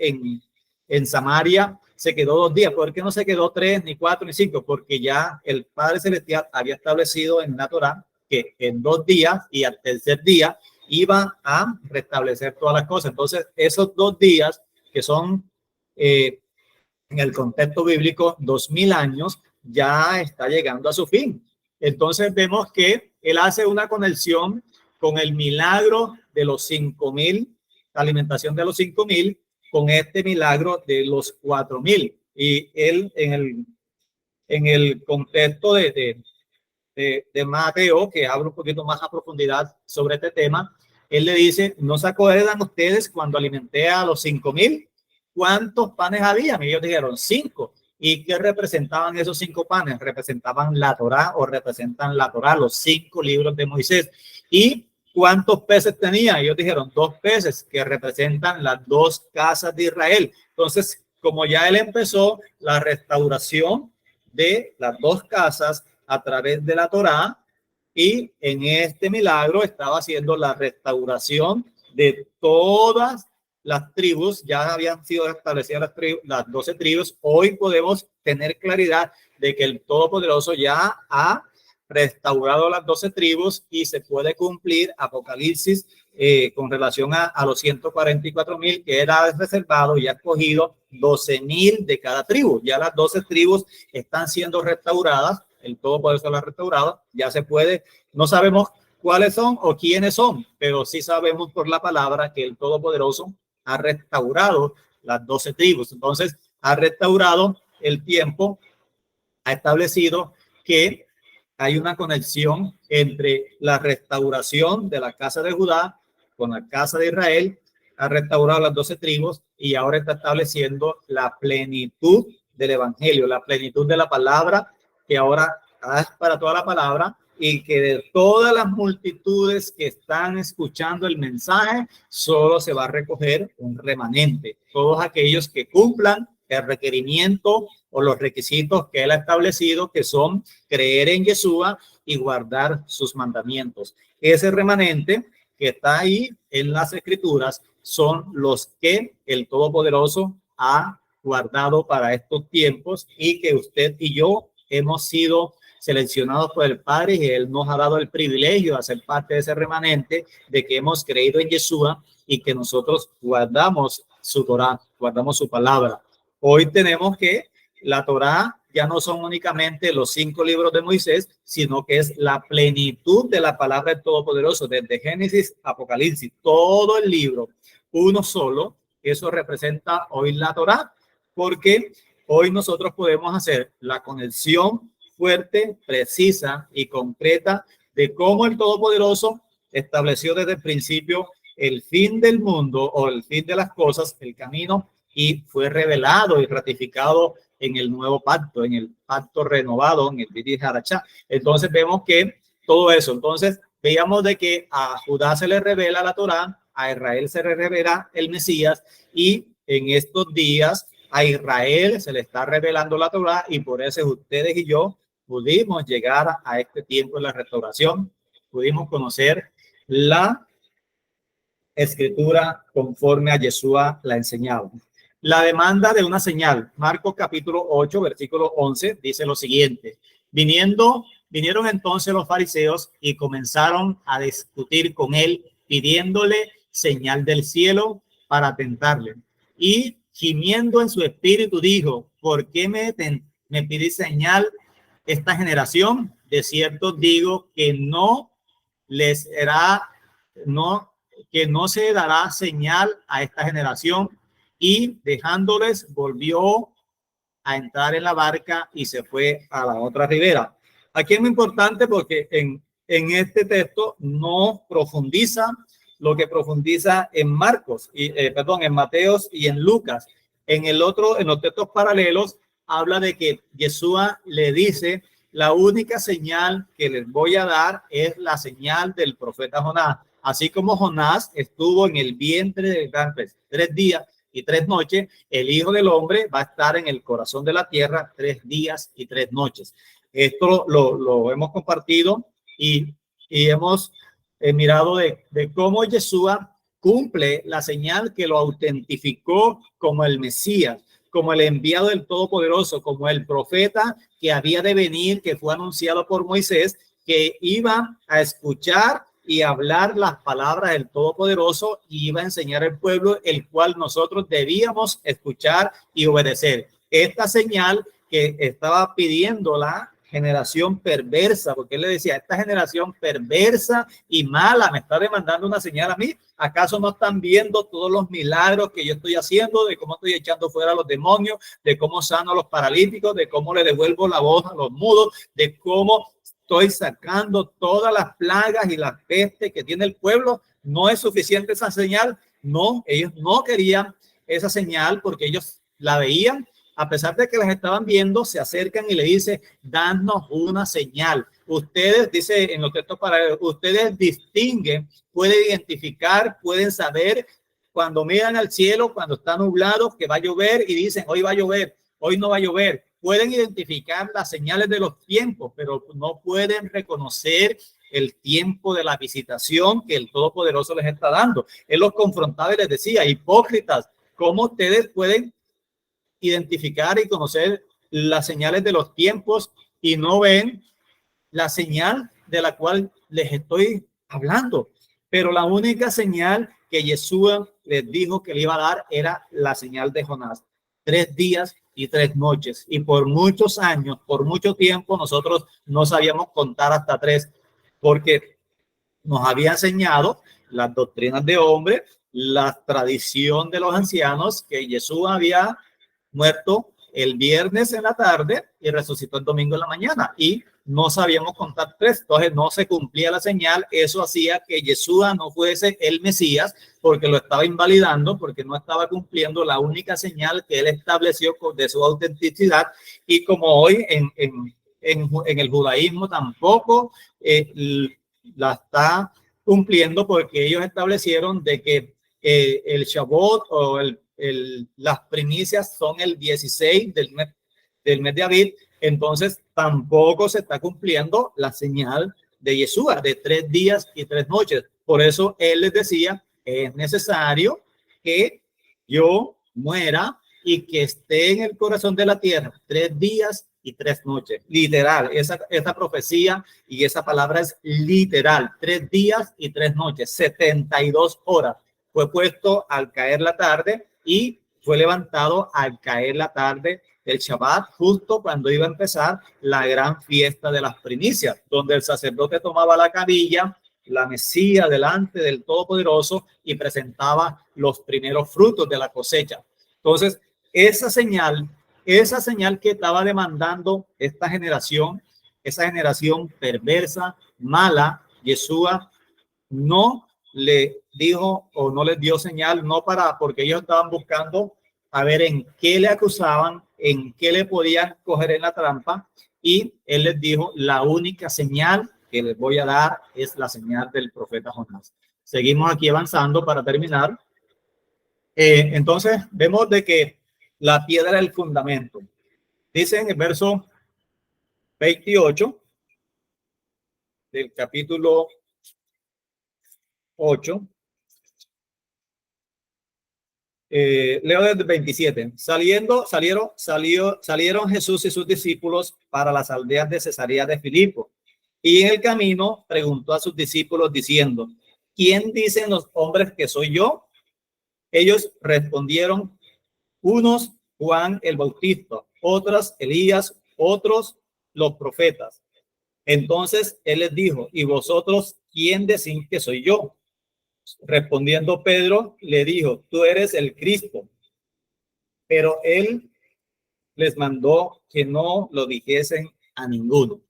en Samaria. Se quedó 2 días. ¿Por qué no se quedó 3, ni 4, ni 5? Porque ya el Padre Celestial había establecido en la Torá que en 2 días y al tercer día iba a restablecer todas las cosas. Entonces, esos 2 días, que son en el contexto bíblico 2000 años, ya está llegando a su fin. Entonces vemos que él hace una conexión con el milagro de los 5,000, la alimentación de los 5,000, con este milagro de los 4,000. Y él en en el contexto de Mateo, que habla un poquito más a profundidad sobre este tema, él le dice, ¿no se acuerdan ustedes cuando alimenté a los 5,000? ¿Cuántos panes había? Y ellos dijeron 5. ¿Y qué representaban esos 5 panes? Representaban la Torá, o representan la Torá, los 5 libros de Moisés. ¿Y cuántos peces tenía? Ellos dijeron 2 peces, que representan las 2 casas de Israel. Entonces, como ya él empezó la restauración de las 2 casas a través de la Torá, y en este milagro estaba haciendo la restauración de todas las tribus. Ya habían sido establecidas las 12 tribus. Hoy podemos tener claridad de que el Todopoderoso ya ha restaurado las 12 tribus y se puede cumplir Apocalipsis con relación a los 144,000 que era reservado y ha escogido 12,000 de cada tribu. Ya las 12 tribus están siendo restauradas, el Todopoderoso las ha restaurado, ya se puede, no sabemos cuáles son o quiénes son, pero sí sabemos por la palabra que el Todopoderoso ha restaurado las 12 tribus. Entonces, ha restaurado el tiempo, ha establecido que hay una conexión entre la restauración de la casa de Judá con la casa de Israel, ha restaurado las 12 tribus y ahora está estableciendo la plenitud del evangelio, la plenitud de la palabra, que ahora es para toda la palabra, y que de todas las multitudes que están escuchando el mensaje, solo se va a recoger un remanente. Todos aquellos que cumplan el requerimiento o los requisitos que él ha establecido, que son creer en Yeshua y guardar sus mandamientos. Ese remanente que está ahí en las escrituras son los que el Todopoderoso ha guardado para estos tiempos, y que usted y yo hemos sido seleccionados por el Padre, y él nos ha dado el privilegio de ser parte de ese remanente, de que hemos creído en Yeshua y que nosotros guardamos su Torá, guardamos su palabra. Hoy tenemos que la Torá ya no son únicamente los 5 libros de Moisés, sino que es la plenitud de la palabra del Todopoderoso, desde Génesis a Apocalipsis, todo el libro, uno solo. Eso representa hoy la Torá, porque hoy nosotros podemos hacer la conexión fuerte, precisa y concreta de cómo el Todopoderoso estableció desde el principio el fin del mundo, o el fin de las cosas, el camino, y fue revelado y ratificado en el nuevo pacto, en el pacto renovado, en el Brit Hadashah. Entonces vemos que todo eso, entonces veíamos de que a Judá se le revela la Torá, a Israel se le revela el Mesías, y en estos días a Israel se le está revelando la Torá, y por eso ustedes y yo pudimos llegar a este tiempo de la restauración, pudimos conocer la escritura conforme a Yeshua la enseñaba. La demanda de una señal. Marcos capítulo 8, versículo 11, dice lo siguiente. Vinieron entonces los fariseos y comenzaron a discutir con él, pidiéndole señal del cielo para tentarle. Y gimiendo en su espíritu dijo, ¿por qué me pidís señal esta generación? De cierto digo que no se dará señal a esta generación. Y dejándoles, volvió a entrar en la barca y se fue a la otra ribera. Aquí es muy importante porque en este texto no profundiza lo que profundiza en Marcos, en Mateos y en Lucas. En los textos paralelos habla de que Yeshua le dice, la única señal que les voy a dar es la señal del profeta Jonás. Así como Jonás estuvo en el vientre del gran pez 3 días y 3 noches, el Hijo del Hombre va a estar en el corazón de la tierra 3 días y 3 noches. Esto lo hemos compartido y hemos mirado de cómo Yeshua cumple la señal que lo autentificó como el Mesías, como el enviado del Todopoderoso, como el profeta que había de venir, que fue anunciado por Moisés, que iba a escuchar y hablar las palabras del Todopoderoso y iba a enseñar al pueblo, el cual nosotros debíamos escuchar y obedecer. Esta señal que estaba pidiendo la generación perversa, porque él le decía, esta generación perversa y mala me está demandando una señal a mí. ¿Acaso no están viendo todos los milagros que yo estoy haciendo, de cómo estoy echando fuera a los demonios, de cómo sano a los paralíticos, de cómo le devuelvo la voz a los mudos, de cómo estoy sacando todas las plagas y las pestes que tiene el pueblo? ¿No es suficiente esa señal? No, ellos no querían esa señal porque ellos la veían. A pesar de que las estaban viendo, se acercan y le dice, danos una señal. Ustedes, dice en los textos paralelos, ustedes distinguen, pueden identificar, pueden saber cuando miran al cielo, cuando está nublado, que va a llover y dicen, hoy va a llover, hoy no va a llover. Pueden identificar las señales de los tiempos, pero no pueden reconocer el tiempo de la visitación que el Todopoderoso les está dando. Él los confrontaba y les decía, hipócritas, ¿cómo ustedes pueden identificar y conocer las señales de los tiempos y no ven la señal de la cual les estoy hablando? Pero la única señal que Yeshua les dijo que le iba a dar era la señal de Jonás. 3 días y 3 noches. Y por muchos años, por mucho tiempo, nosotros no sabíamos contar hasta 3, porque nos había enseñado las doctrinas de hombre, la tradición de los ancianos, que Jesús había muerto el viernes en la tarde y resucitó el domingo en la mañana, y no sabíamos contar 3, entonces no se cumplía la señal. Eso hacía que Yeshua no fuese el Mesías, porque lo estaba invalidando, porque no estaba cumpliendo la única señal que él estableció de su autenticidad. Y como hoy en el judaísmo tampoco la está cumpliendo, porque ellos establecieron de que el Shavuot o las primicias son el 16 del mes de Aviv. Entonces tampoco se está cumpliendo la señal de Yeshua de 3 días y 3 noches. Por eso él les decía, es necesario que yo muera y que esté en el corazón de la tierra 3 días y 3 noches. Literal, esa profecía y esa palabra es literal. 3 días y 3 noches, 72 horas. Fue puesto al caer la tarde y fue levantado al caer la tarde del Shabbat, justo cuando iba a empezar la gran fiesta de las primicias, donde el sacerdote tomaba la cabilla, la mesía delante del Todopoderoso y presentaba los primeros frutos de la cosecha. Entonces, esa señal que estaba demandando esta generación, esa generación perversa, mala, Yeshua no le dijo o no les dio señal, porque ellos estaban buscando a ver en qué le acusaban, en qué le podían coger en la trampa, y él les dijo, la única señal que les voy a dar es la señal del profeta Jonás. Seguimos aquí avanzando para terminar. Entonces vemos de que la piedra del fundamento, dice en el verso 28 del capítulo 8, leo desde 27. Salieron Jesús y sus discípulos para las aldeas de Cesarea de Filipo, y en el camino preguntó a sus discípulos diciendo, ¿quién dicen los hombres que soy yo? Ellos respondieron, unos Juan el Bautista, otros Elías, otros los profetas. Entonces él les dijo, ¿y vosotros quién decís que soy yo? Respondiendo Pedro, le dijo, tú eres el Cristo. Pero él les mandó que no lo dijesen a ninguno.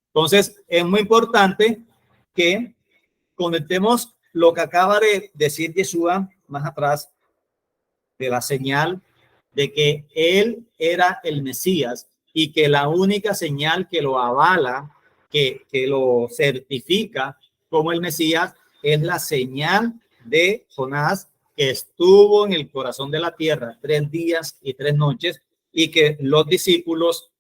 Entonces, es muy importante que conectemos lo que acaba de decir Yeshua más atrás, de la señal de que él era el Mesías, y que la única señal que lo avala, que lo certifica como el Mesías, es la señal de Jonás, que estuvo en el corazón de la tierra 3 días y 3 noches, y que los discípulos,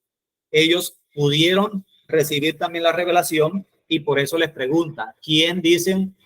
ellos pudieron recibir también la revelación, y por eso les pregunta, ¿quién dicen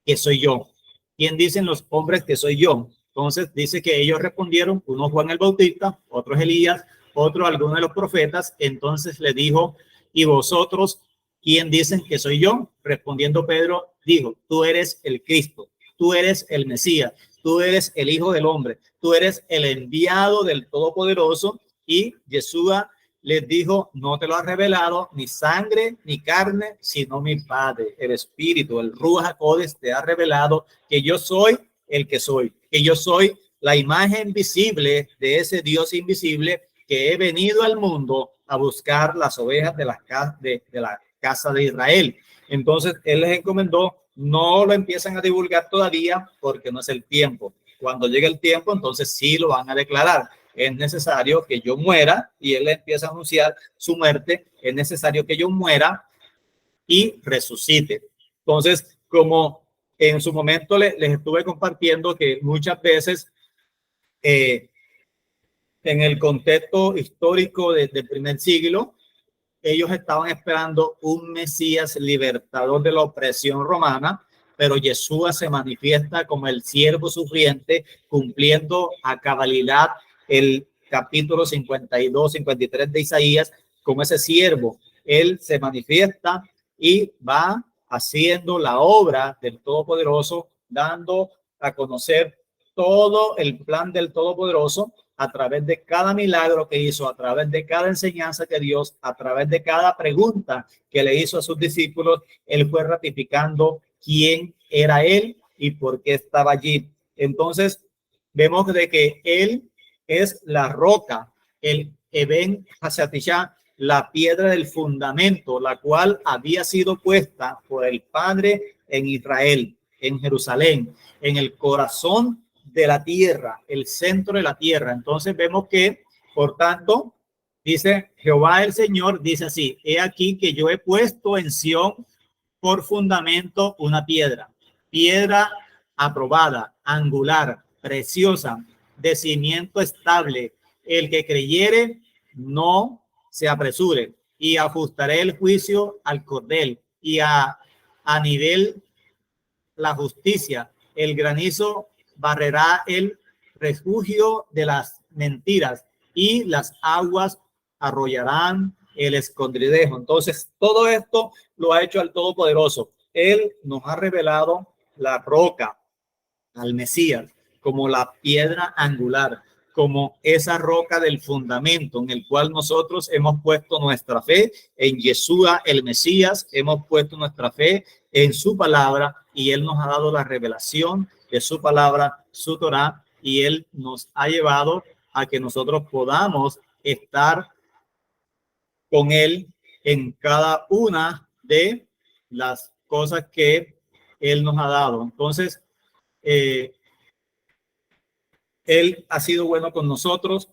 que soy yo? ¿Quién dicen los hombres que soy yo? Entonces dice que ellos respondieron, uno Juan el Bautista, otro Elías, otro alguno de los profetas. Entonces le dijo, ¿y vosotros quién dicen que soy yo? Respondiendo Pedro, dijo, tú eres el Cristo, tú eres el Mesías, tú eres el Hijo del Hombre, tú eres el enviado del Todopoderoso. Y Yeshua les dijo, no te lo ha revelado ni sangre ni carne, sino mi Padre, el Espíritu, el Ruach HaKodesh te ha revelado que yo soy el que soy, que yo soy la imagen visible de ese Dios invisible, que he venido al mundo a buscar las ovejas de la casa de Israel. Entonces él les encomendó, no lo empiezan a divulgar todavía porque no es el tiempo. Cuando llegue el tiempo, entonces sí lo van a declarar. Es necesario que yo muera, y él empieza a anunciar su muerte. Es necesario que yo muera y resucite. Entonces, como en su momento les estuve compartiendo que muchas veces en el contexto histórico del primer siglo, ellos estaban esperando un Mesías libertador de la opresión romana, pero Yeshua se manifiesta como el siervo sufriente, cumpliendo a cabalidad el capítulo 52, 53 de Isaías, como ese siervo. Él se manifiesta y va haciendo la obra del Todopoderoso, dando a conocer todo el plan del Todopoderoso a través de cada milagro que hizo, a través de cada enseñanza que Dios, a través de cada pregunta que le hizo a sus discípulos. Él fue ratificando quién era él y por qué estaba allí. Entonces, vemos de que él es la roca, el Eben Hasatishá, la piedra del fundamento, la cual había sido puesta por el Padre en Israel, en Jerusalén, en el corazón de la tierra, el centro de la tierra. Entonces vemos que, por tanto, dice Jehová el Señor, dice así: he aquí que yo he puesto en Sión por fundamento una piedra, piedra aprobada, angular, preciosa, de cimiento estable. El que creyere no se apresure, y ajustaré el juicio al cordel, y a nivel la justicia. El granizo barrerá el refugio de las mentiras, y las aguas arrollarán el escondrijo. Entonces, todo esto lo ha hecho el Todopoderoso. Él nos ha revelado la roca, al Mesías, como la piedra angular, como esa roca del fundamento en el cual nosotros hemos puesto nuestra fe en Yeshua, el Mesías. Hemos puesto nuestra fe en su palabra, y él nos ha dado la revelación de su palabra, su Torá, y él nos ha llevado a que nosotros podamos estar con él en cada una de las cosas que él nos ha dado. Entonces, él ha sido bueno con nosotros.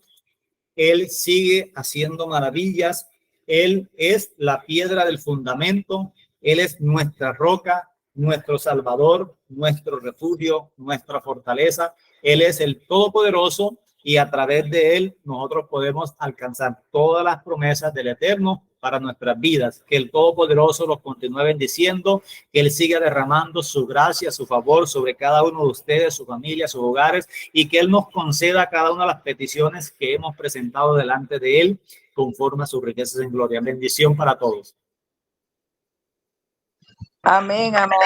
Él sigue haciendo maravillas. Él es la piedra del fundamento. Él es nuestra roca, nuestro Salvador, nuestro refugio, nuestra fortaleza. Él es el Todopoderoso, y a través de él nosotros podemos alcanzar todas las promesas del Eterno para nuestras vidas. Que el Todopoderoso los continúe bendiciendo, que él siga derramando su gracia, su favor sobre cada uno de ustedes, su familia, sus hogares, y que él nos conceda cada una de las peticiones que hemos presentado delante de él, conforme a sus riquezas en gloria. Bendición para todos. Amén, amén.